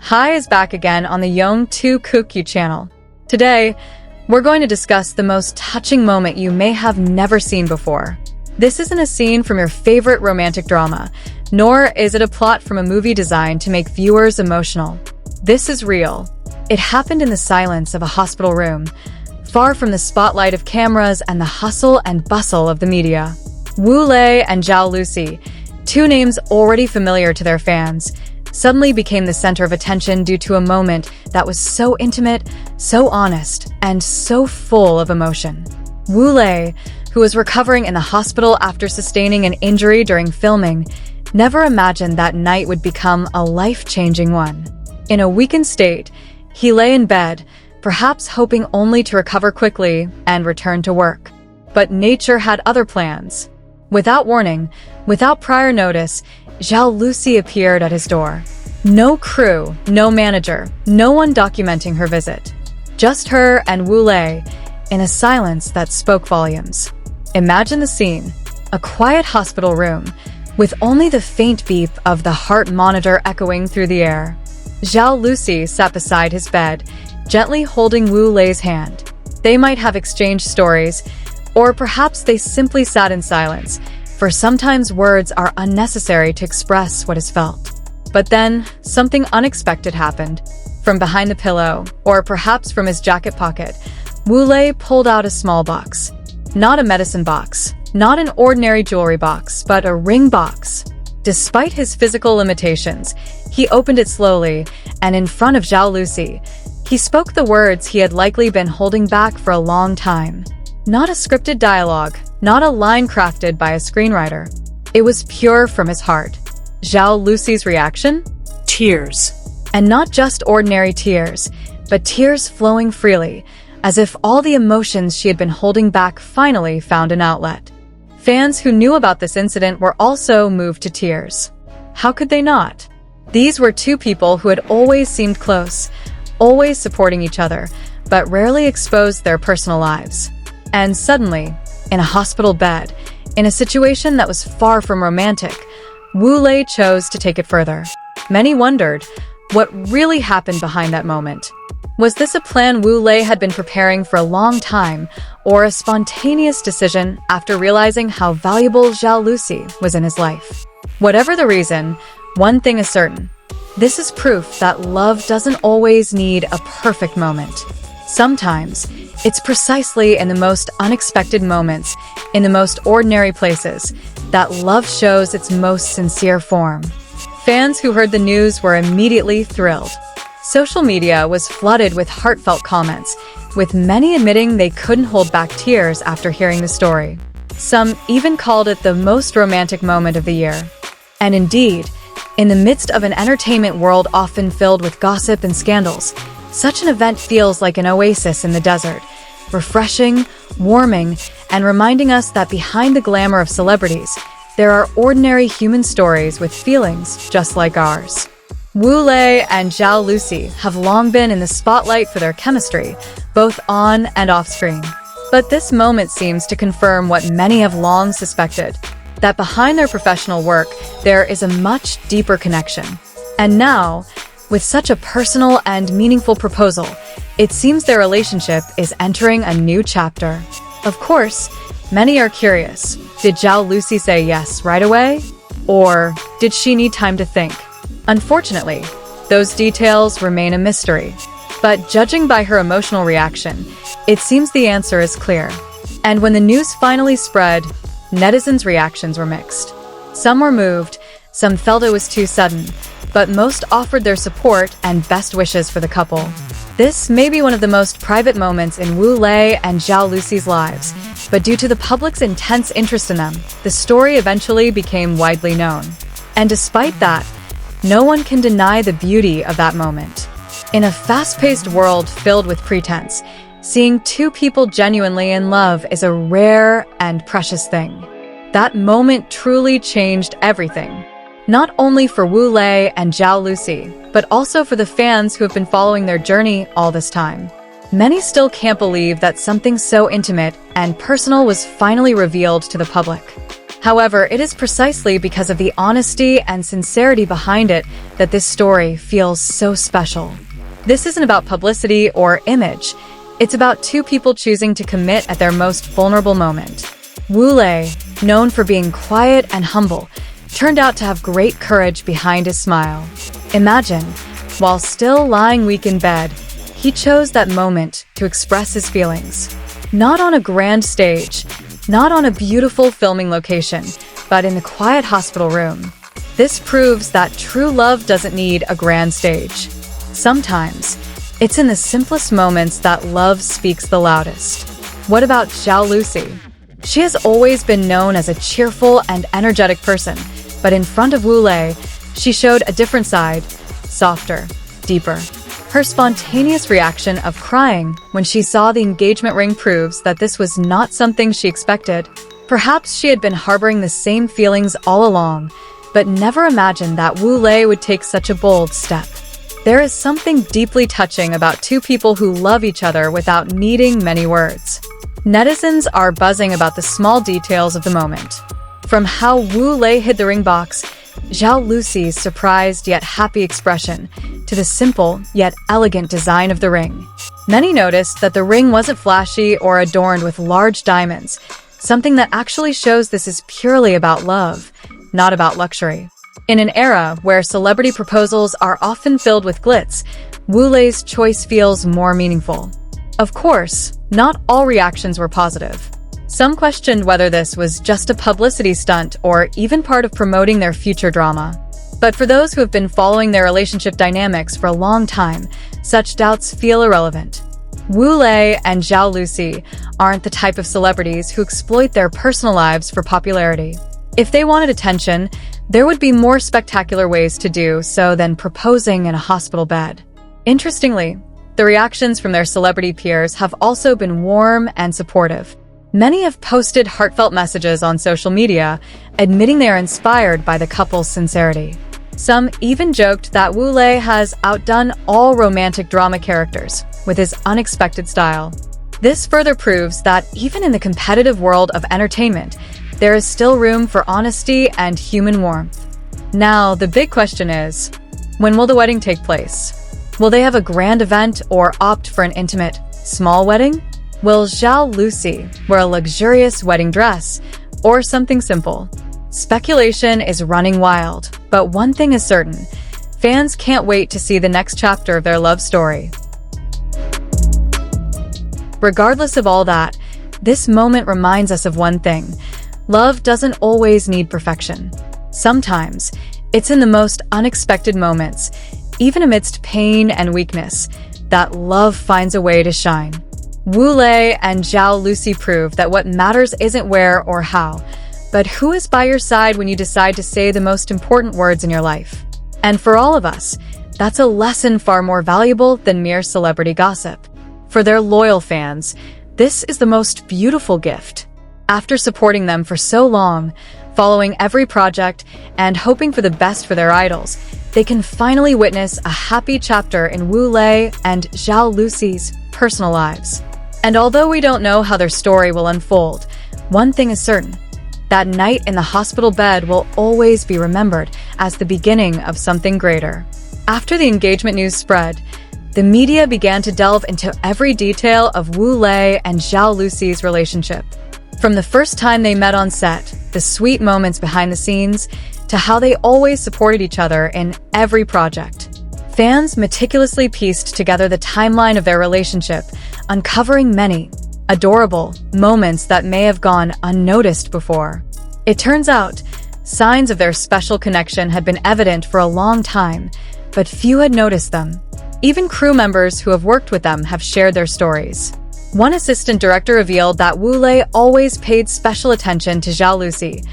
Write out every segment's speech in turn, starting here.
Hi is back again on the Young Tu Kukyu channel. Today, we're going to discuss the most touching moment you may have never seen before. This isn't a scene from your favorite romantic drama, nor is it a plot from a movie designed to make viewers emotional. This is real. It happened in the silence of a hospital room, far from the spotlight of cameras and the hustle and bustle of the media. Wu Lei and Zhao Lusi, two names already familiar to their fans, suddenly became the center of attention due to a moment that was so intimate, so honest, and so full of emotion. Wu Lei, who was recovering in the hospital after sustaining an injury during filming, never imagined that night would become a life-changing one. In a weakened state, he lay in bed, perhaps hoping only to recover quickly and return to work. But nature had other plans. Without warning, without prior notice, Zhao Lusi appeared at his door. No crew, no manager, no one documenting her visit. Just her and Wu Lei, in a silence that spoke volumes. Imagine the scene, a quiet hospital room, with only the faint beep of the heart monitor echoing through the air. Zhao Lusi sat beside his bed, gently holding Wu Lei's hand. They might have exchanged stories, or perhaps they simply sat in silence, for sometimes words are unnecessary to express what is felt. But then, something unexpected happened. From behind the pillow, or perhaps from his jacket pocket, Wu Lei pulled out a small box. Not a medicine box, not an ordinary jewelry box, but a ring box. Despite his physical limitations, he opened it slowly, and in front of Zhao Lusi, he spoke the words he had likely been holding back for a long time. Not a scripted dialogue, not a line crafted by a screenwriter. It was pure from his heart. Zhao Lusi's reaction? Tears. And not just ordinary tears, but tears flowing freely, as if all the emotions she had been holding back finally found an outlet. Fans who knew about this incident were also moved to tears. How could they not? These were two people who had always seemed close, always supporting each other, but rarely exposed their personal lives. And suddenly, in a hospital bed, in a situation that was far from romantic, Wu Lei chose to take it further. Many wondered what really happened behind that moment. Was this a plan Wu Lei had been preparing for a long time, or a spontaneous decision after realizing how valuable Zhao Lusi was in his life? Whatever the reason, one thing is certain. This is proof that love doesn't always need a perfect moment. Sometimes, it's precisely in the most unexpected moments, in the most ordinary places, that love shows its most sincere form. Fans who heard the news were immediately thrilled. Social media was flooded with heartfelt comments, with many admitting they couldn't hold back tears after hearing the story. Some even called it the most romantic moment of the year. And indeed, in the midst of an entertainment world often filled with gossip and scandals, such an event feels like an oasis in the desert, refreshing, warming, and reminding us that behind the glamour of celebrities, there are ordinary human stories with feelings just like ours. Wu Lei and Zhao Lusi have long been in the spotlight for their chemistry, both on and off screen. But this moment seems to confirm what many have long suspected, that behind their professional work, there is a much deeper connection. And now, with such a personal and meaningful proposal, it seems their relationship is entering a new chapter. Of course, many are curious. Did Zhao Lusi say yes right away? Or did she need time to think? Unfortunately, those details remain a mystery. But judging by her emotional reaction, it seems the answer is clear. And when the news finally spread, netizens' reactions were mixed. Some were moved, some felt it was too sudden, but most offered their support and best wishes for the couple. This may be one of the most private moments in Wu Lei and Zhao Lusi's lives, but due to the public's intense interest in them, the story eventually became widely known. And despite that, no one can deny the beauty of that moment. In a fast-paced world filled with pretense, seeing two people genuinely in love is a rare and precious thing. That moment truly changed everything. Not only for Wu Lei and Zhao Lusi, but also for the fans who have been following their journey all this time. Many still can't believe that something so intimate and personal was finally revealed to the public. However, it is precisely because of the honesty and sincerity behind it that this story feels so special. This isn't about publicity or image. It's about two people choosing to commit at their most vulnerable moment. Wu Lei, known for being quiet and humble, turned out to have great courage behind his smile. Imagine, while still lying weak in bed, he chose that moment to express his feelings. Not on a grand stage, not on a beautiful filming location, but in the quiet hospital room. This proves that true love doesn't need a grand stage. Sometimes, it's in the simplest moments that love speaks the loudest. What about Zhao Lusi? She has always been known as a cheerful and energetic person, but in front of Wu Lei, she showed a different side, softer, deeper. Her spontaneous reaction of crying when she saw the engagement ring proves that this was not something she expected. Perhaps she had been harboring the same feelings all along, but never imagined that Wu Lei would take such a bold step. There is something deeply touching about two people who love each other without needing many words. Netizens are buzzing about the small details of the moment. From how Wu Lei hid the ring box, Zhao Lusi's surprised yet happy expression, to the simple yet elegant design of the ring. Many noticed that the ring wasn't flashy or adorned with large diamonds, something that actually shows this is purely about love, not about luxury. In an era where celebrity proposals are often filled with glitz, Wu Lei's choice feels more meaningful. Of course, not all reactions were positive. Some questioned whether this was just a publicity stunt or even part of promoting their future drama. But for those who have been following their relationship dynamics for a long time, such doubts feel irrelevant. Wu Lei and Zhao Lusi aren't the type of celebrities who exploit their personal lives for popularity. If they wanted attention, there would be more spectacular ways to do so than proposing in a hospital bed. Interestingly, the reactions from their celebrity peers have also been warm and supportive. Many have posted heartfelt messages on social media, admitting they are inspired by the couple's sincerity. Some even joked that Wu Lei has outdone all romantic drama characters with his unexpected style. This further proves that even in the competitive world of entertainment, there is still room for honesty and human warmth. Now, the big question is, when will the wedding take place? Will they have a grand event or opt for an intimate, small wedding? Will Zhao Lusi wear a luxurious wedding dress or something simple? Speculation is running wild, but one thing is certain. Fans can't wait to see the next chapter of their love story. Regardless of all that, this moment reminds us of one thing. Love doesn't always need perfection. Sometimes, it's in the most unexpected moments, even amidst pain and weakness, that love finds a way to shine. Wu Lei and Zhao Lusi prove that what matters isn't where or how, but who is by your side when you decide to say the most important words in your life. And for all of us, that's a lesson far more valuable than mere celebrity gossip. For their loyal fans, this is the most beautiful gift. After supporting them for so long, following every project, and hoping for the best for their idols, they can finally witness a happy chapter in Wu Lei and Zhao Lusi's personal lives. And although we don't know how their story will unfold, one thing is certain. That night in the hospital bed will always be remembered as the beginning of something greater. After the engagement news spread, the media began to delve into every detail of Wu Lei and Zhao Lusi's relationship. From the first time they met on set, the sweet moments behind the scenes, to how they always supported each other in every project. Fans meticulously pieced together the timeline of their relationship, uncovering many adorable moments that may have gone unnoticed before. It turns out, signs of their special connection had been evident for a long time, but few had noticed them. Even crew members who have worked with them have shared their stories. One assistant director revealed that Wu Lei always paid special attention to Zhao Lusi,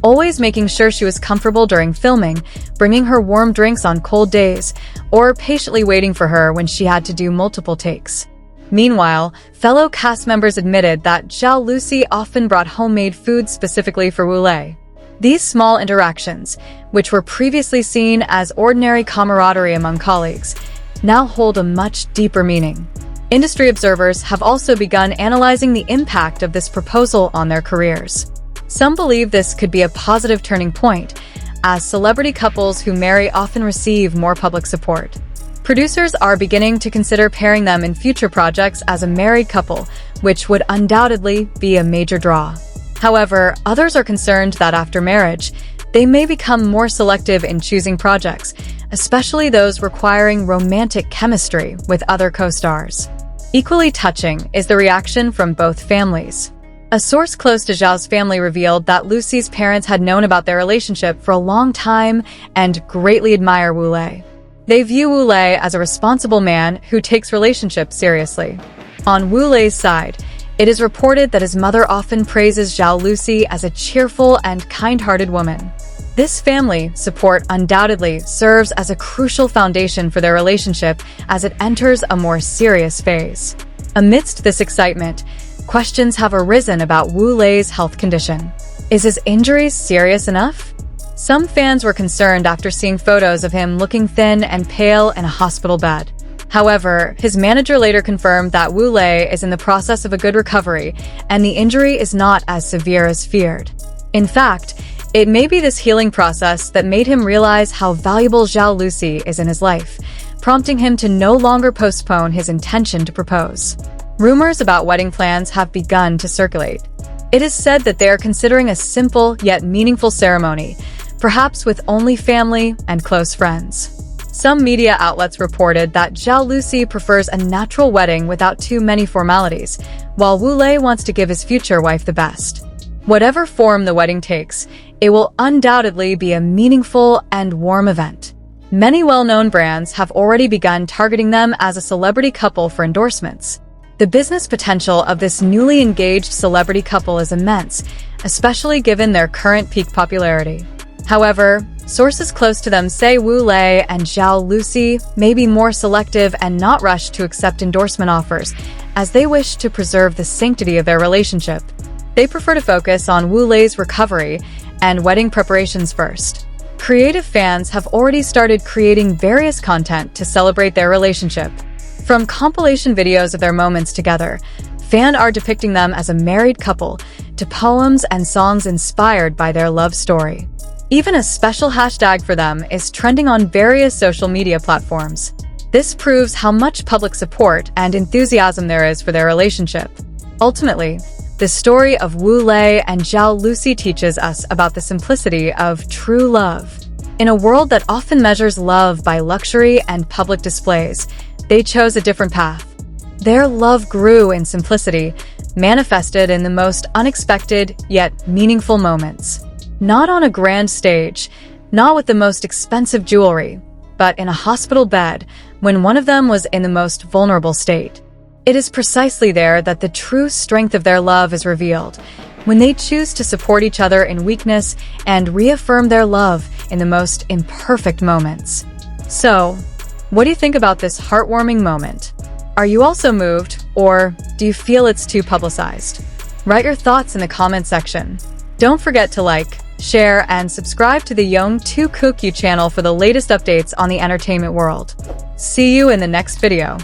always making sure she was comfortable during filming, bringing her warm drinks on cold days, or patiently waiting for her when she had to do multiple takes. Meanwhile, fellow cast members admitted that Zhao Lusi often brought homemade food specifically for Wu Lei. These small interactions, which were previously seen as ordinary camaraderie among colleagues, now hold a much deeper meaning. Industry observers have also begun analyzing the impact of this proposal on their careers. Some believe this could be a positive turning point, as celebrity couples who marry often receive more public support. Producers are beginning to consider pairing them in future projects as a married couple, which would undoubtedly be a major draw. However, others are concerned that after marriage, they may become more selective in choosing projects, especially those requiring romantic chemistry with other co-stars. Equally touching is the reaction from both families. A source close to Zhao's family revealed that Lucy's parents had known about their relationship for a long time and greatly admire Wu Lei. They view Wu Lei as a responsible man who takes relationships seriously. On Wu Lei's side, it is reported that his mother often praises Zhao Lusi as a cheerful and kind-hearted woman. This family support undoubtedly serves as a crucial foundation for their relationship as it enters a more serious phase. Amidst this excitement, questions have arisen about Wu Lei's health condition. Is his injuries serious enough? Some fans were concerned after seeing photos of him looking thin and pale in a hospital bed. However, his manager later confirmed that Wu Lei is in the process of a good recovery and the injury is not as severe as feared. In fact, it may be this healing process that made him realize how valuable Zhao Lusi is in his life, prompting him to no longer postpone his intention to propose. Rumors about wedding plans have begun to circulate. It is said that they are considering a simple yet meaningful ceremony, perhaps with only family and close friends. Some media outlets reported that Zhao Lusi prefers a natural wedding without too many formalities, while Wu Lei wants to give his future wife the best. Whatever form the wedding takes, it will undoubtedly be a meaningful and warm event. Many well-known brands have already begun targeting them as a celebrity couple for endorsements. The business potential of this newly engaged celebrity couple is immense, especially given their current peak popularity. However, sources close to them say Wu Lei and Zhao Lusi may be more selective and not rush to accept endorsement offers, as they wish to preserve the sanctity of their relationship. They prefer to focus on Wu Lei's recovery and wedding preparations first. Creative fans have already started creating various content to celebrate their relationship. From compilation videos of their moments together, fan art depicting them as a married couple, to poems and songs inspired by their love story. Even a special hashtag for them is trending on various social media platforms. This proves how much public support and enthusiasm there is for their relationship. Ultimately, the story of Wu Lei and Zhao Lusi teaches us about the simplicity of true love. In a world that often measures love by luxury and public displays, they chose a different path. Their love grew in simplicity, manifested in the most unexpected yet meaningful moments. Not on a grand stage, not with the most expensive jewelry, but in a hospital bed when one of them was in the most vulnerable state. It is precisely there that the true strength of their love is revealed, when they choose to support each other in weakness and reaffirm their love in the most imperfect moments. So, what do you think about this heartwarming moment? Are you also moved, or do you feel it's too publicized? Write your thoughts in the comment section. Don't forget to like, share, and subscribe to the Young To Cook You channel for the latest updates on the entertainment world. See you in the next video.